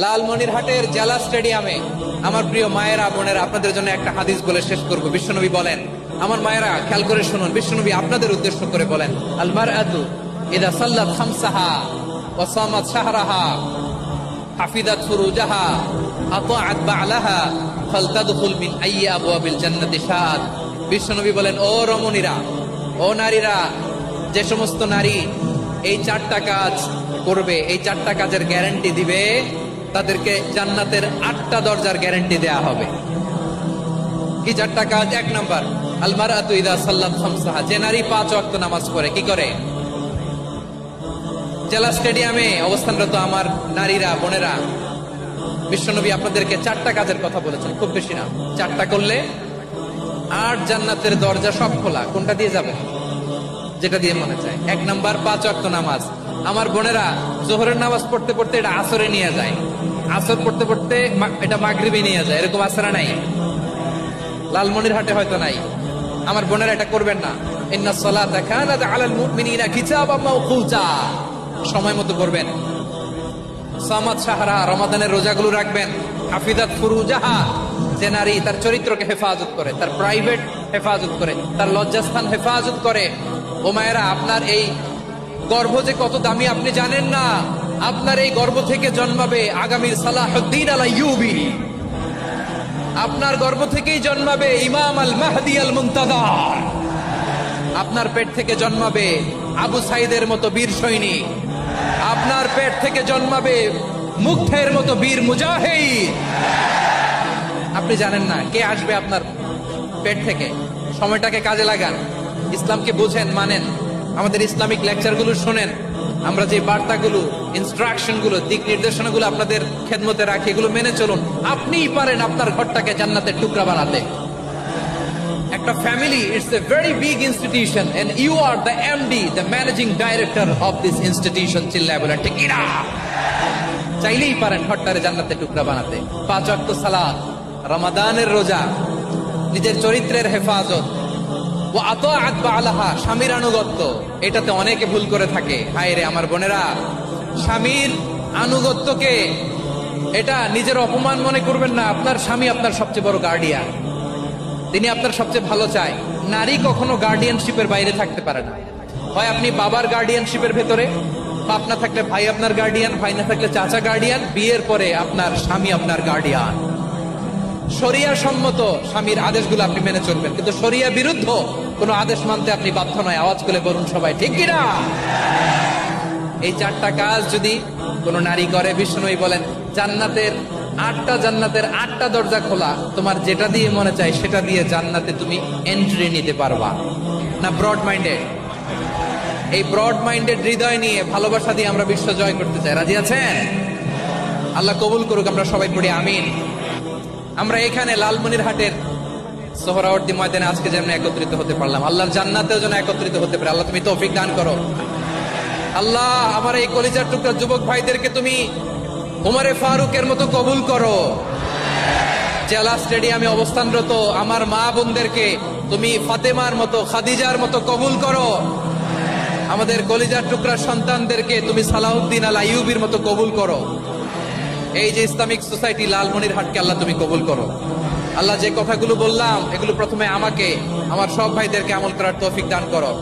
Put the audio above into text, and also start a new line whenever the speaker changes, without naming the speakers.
লালমনিরহাটের জেলা স্টেডিয়ামে আমার প্রিয় মায়েরা বোনেরা, আপনাদের জন্য একটা হাদিস বলে শেষ করব। বিশ্বনবী বলেন, আমার মায়েরা খেয়াল করে শুনুন, বিশ্বনবী আপনাদের উদ্দেশ্য করে বলেন, আল মারআতু ইযা সাল্লাত খামসাহা ওয়া সামাত শাহরাহা হাফিজাত ফুরুজাহা আতাআত বা'লাহা ফালতাদখুল মিন আইয়ি আবওয়াবিল জান্নাতি শাআত। বিশ্বনবী বলেন, ও রমণীরা, ও নারীরা, যে সমস্ত নারী এই চারটা কাজ করবে, এই চারটা কাজের গ্যারান্টি দিবে, তাদেরকে জান্নাতের 8টা দরজার গ্যারান্টি দেয়া হবে। কি চারটা কাজ? 1 নাম্বার, আল মারআতু ইযা সাল্লাত খামসাহা, যে নারী 5 ওয়াক্ত নামাজ পড়ে। কি করে? জেলা স্টেডিয়ামে অবস্থানরত আমার নারীরা বোনেরা, বিশ্বনবী আপনাদেরকে 4টা কাজের কথা বলেছেন, খুব বেশি না। 4টা করলে 8 জান্নাতের দরজা সব খোলা। কোনটা দিয়ে যাবে? যেটা দিয়ে মনে চায়। 1 নাম্বার 5 ওয়াক্ত নামাজ। আমার বোনেরা জোহরের নামাজ পড়তে পড়তে এটা আসরে নিয়ে যায়, আসর পড়তে পড়তে এটা মাগরিবে নিয়ে যায়। এরকম আসরা নাই? লালমনিরহাটে হয়তো নাই। আমার বোনেরা এটা করবেন না। ইন্নাস সালাতা কানাত আলাল মুমিনিনা কিতাবাম মাওকুতা, সময় মতো করবেন। সামাত শাহরা, রমাদানের রোজাগুলো রাখবেন। হাফিজাত ফুরুজাহা, যে নারী তার চরিত্রকে হেফাজত করে, তার প্রাইভেট হেফাজত করে, তার লজ্জাস্থান হেফাজত করে। ও মায়েরা, আপনার এই গর্ভ যে কত দামি আপনি জানেন না। আপনার এই গর্ভ থেকে জন্মাবে আগামীর সালাহুদ্দিন আল আইয়ুবী। আপনার গর্ভ থেকেই জন্মাবে ইমাম আল মাহদি আল মুনতাজার। আপনার পেট থেকে জন্মাবে আবু সাইদের মতো বীর সৈনিক। আপনার পেট থেকে জন্মাবে মুগ্ধের মতো বীর মুজাহিদ। আপনি জানেন না কে আসবে আপনার পেট থেকে। সময়টাকে কাজে লাগান, ইসলামকে বুঝেন, মানেন, আমাদের ইসলামিক লেকচারগুলো শোনেন। আমরা যে বার্তাগুলো, ইনস্ট্রাকশনগুলো, দিক নির্দেশনাগুলো আপনাদের খেদমতে রাখি, এগুলো মেনে চলুন। আপনিই পারেন আপনার ঘরটাকে জান্নাতের টুকরা বানাতে। একটা family, it's a very big institution and you are the MD, the managing director of this institution. চিল্লায় বলেন ঠিক কিনা? চাইলেই পারেন ঘরটারে জান্নাতের টুকরা বানাতে। 5 ওয়াক্ত সালাত, রমাদানের রোজা, নিজের চরিত্রের হেফাজত, ও আতাআত বা'লাহা, স্বামীর আনুগত্য। এটাতে অনেকে ভুল করে থাকে। হায় রে আমার বোনেরা, স্বামীর আনুগত্যকে এটা নিজের অপমান মনে করবেন না। আপনার স্বামী আপনার সবচেয়ে বড় গার্ডিয়ান, তিনি আপনার সবচেয়ে ভালো চায়। নারী কখনো গার্ডিয়ানশিপের বাইরে থাকতে পারে না। হয় আপনি বাবার গার্ডিয়ানশিপের ভেতরে, বাপ না থাকলে ভাই আপনার গার্ডিয়ান, ভাই না থাকলে চাচা গার্ডিয়ান, বিয়ের পরে আপনার স্বামী আপনার গার্ডিয়ান। শরিয়া সম্মত স্বামীর আদেশগুলো আপনি মেনে চলবেন, কিন্তু শরিয়া বিরুদ্ধ কোনো আদেশ মানতে আপনি বাধ্য নয়। আওয়াজ করে বলুন সবাই ঠিক কিনা? এই 4টা কাজ যদি কোনো নারী করে, বিষ্ণুই বলেন জান্নাতের 8টা দরজা খোলা। তোমার যেটা দিয়ে মনে চায় সেটা দিয়ে জান্নাতে তুমি এন্ট্রি নিতে পারবা না। ব্রড মাইন্ডেড, এই ব্রড মাইন্ডেড হৃদয় নিয়ে, ভালোবাসা দিয়ে আমরা বিশ্ব জয় করতে চাই। রাজি আছেন? আল্লাহ কবুল করুক। আমরা সবাই পড়ি আমিন। আমরা এখানে লালমনিরহাটের সোহরাওয়ার্দী ময়দানে আজকে যেমন একত্রিত হতে পারলাম, আল্লাহর জান্নাতেও যেন একত্রিত হতে পারে। আল্লাহ তুমি তৌফিক দান করো। আল্লাহ আমার এই কলিজার টুকরা যুবক ভাইদেরকে তুমি উমরে ফারুকের মতো কবুল করো। জেলা স্টেডিয়ামে অবস্থানরত আমার মা বোনদেরকে তুমি ফাতেমার মতো, খাদিজার মতো কবুল করো। আমাদের কলিজার টুকরা সন্তানদেরকে তুমি সালাউদ্দিন আল আইয়ুবীর মতো কবুল করো। এই যে ইসলামিক সোসাইটি লালমনিরহাটকে আল্লাহ তুমি কবুল করো। আল্লাহ যে কথাগুলো বললাম এগুলো প্রথমে আমাকে, আমার সব ভাইদেরকে আমল করার তৌফিক দান করো।